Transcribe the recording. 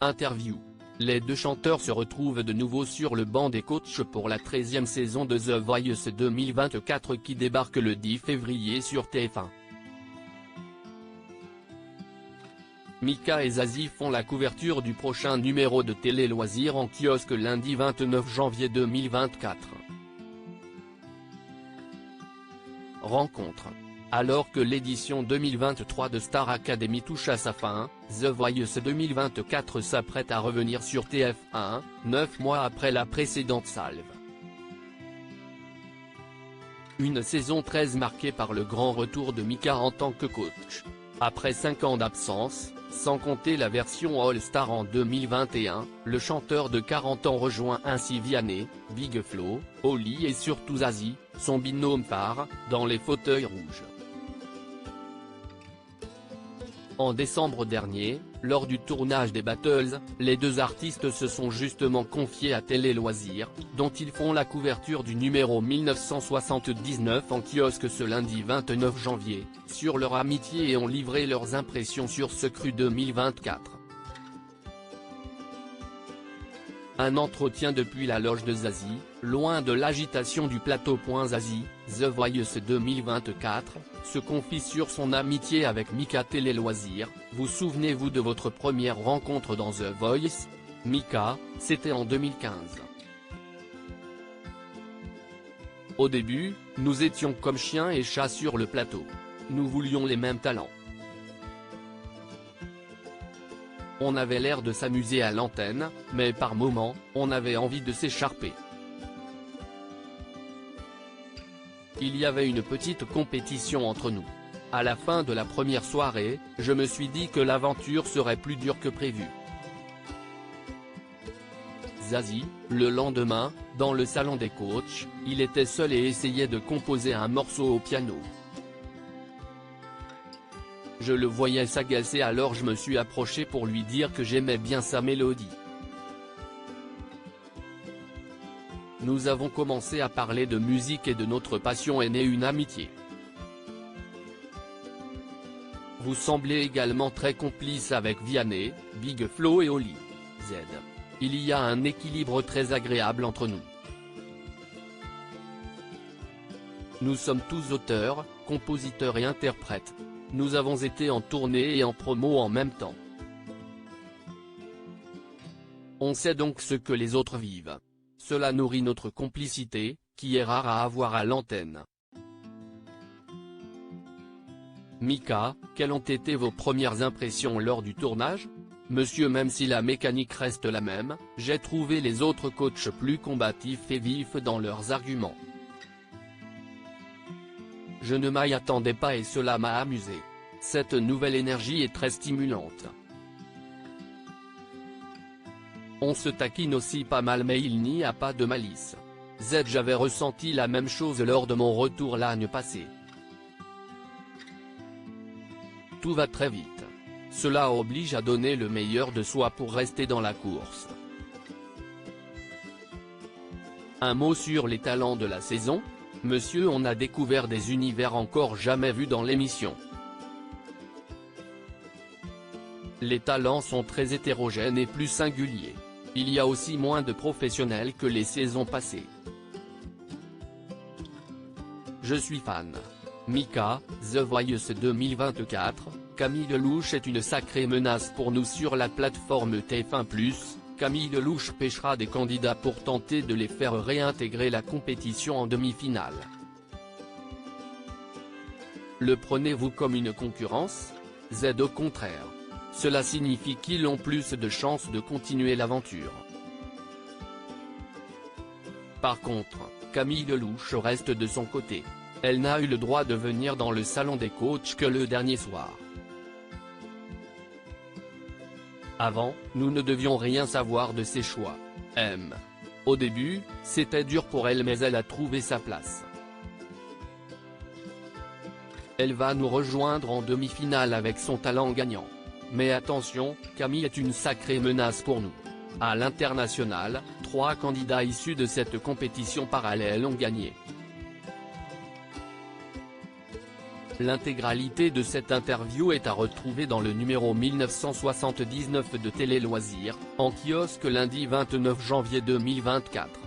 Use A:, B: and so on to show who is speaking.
A: Interview. Les deux chanteurs se retrouvent de nouveau sur le banc des coachs pour la 13e saison de The Voice 2024 qui débarque le 10 février sur TF1. Mika et Zazie font la couverture du prochain numéro de Télé Loisirs en kiosque lundi 29 janvier 2024. Rencontre. Alors que l'édition 2023 de Star Academy touche à sa fin, The Voice 2024 s'apprête à revenir sur TF1, 9 mois après la précédente salve. Une saison 13 marquée par le grand retour de Mika en tant que coach. Après 5 ans d'absence, sans compter la version All-Star en 2021, le chanteur de 40 ans rejoint ainsi Vianney, Big Flo, Oli et surtout Zazie, son binôme phare, dans les fauteuils rouges. En décembre dernier, lors du tournage des Battles, les deux artistes se sont justement confiés à Télé Loisirs, dont ils font la couverture du numéro 1979 en kiosque ce lundi 29 janvier, sur leur amitié et ont livré leurs impressions sur ce cru 2024. Un entretien depuis la loge de Zazie, loin de l'agitation du plateau. Zazie, The Voice 2024, se confie sur son amitié avec Mika. Télé Loisirs. Vous souvenez-vous de votre première rencontre dans The Voice? Mika, c'était en 2015. Au début, nous étions comme chien et chat sur le plateau. Nous voulions les mêmes talents. On avait l'air de s'amuser à l'antenne, mais par moments, on avait envie de s'écharper. Il y avait une petite compétition entre nous. À la fin de la première soirée, je me suis dit que l'aventure serait plus dure que prévu. Zazie, le lendemain, dans le salon des coachs, il était seul et essayait de composer un morceau au piano. Je le voyais s'agacer, alors je me suis approché pour lui dire que j'aimais bien sa mélodie. Nous avons commencé à parler de musique et de notre passion est née une amitié. Vous semblez également très complice avec Vianney, Big Flo et Oli. Z. Il y a un équilibre très agréable entre nous. Nous sommes tous auteurs, compositeurs et interprètes. Nous avons été en tournée et en promo en même temps. On sait donc ce que les autres vivent. Cela nourrit notre complicité, qui est rare à avoir à l'antenne. Mika, quelles ont été vos premières impressions lors du tournage? Monsieur, même si la mécanique reste la même, j'ai trouvé les autres coachs plus combatifs et vifs dans leurs arguments. Je ne m'y attendais pas et cela m'a amusé. Cette nouvelle énergie est très stimulante. On se taquine aussi pas mal mais il n'y a pas de malice. Z. J'avais ressenti la même chose lors de mon retour l'année passée. Tout va très vite. Cela oblige à donner le meilleur de soi pour rester dans la course. Un mot sur les talents de la saison? Monsieur, on a découvert des univers encore jamais vus dans l'émission. Les talents sont très hétérogènes et plus singuliers. Il y a aussi moins de professionnels que les saisons passées. Je suis fan. Mika, The Voice 2024, Camille Lelouch est une sacrée menace pour nous sur la plateforme TF1+. Camille Lelouch pêchera des candidats pour tenter de les faire réintégrer la compétition en demi-finale. Le prenez-vous comme une concurrence? Z. Au contraire. Cela signifie qu'ils ont plus de chances de continuer l'aventure. Par contre, Camille Lelouch reste de son côté. Elle n'a eu le droit de venir dans le salon des coachs que le dernier soir. Avant, nous ne devions rien savoir de ses choix. Au début, c'était dur pour elle mais elle a trouvé sa place. Elle va nous rejoindre en demi-finale avec son talent gagnant. Mais attention, Camille est une sacrée menace pour nous. À l'international, 3 candidats issus de cette compétition parallèle ont gagné. L'intégralité de cette interview est à retrouver dans le numéro 1979 de Télé Loisirs, en kiosque lundi 29 janvier 2024.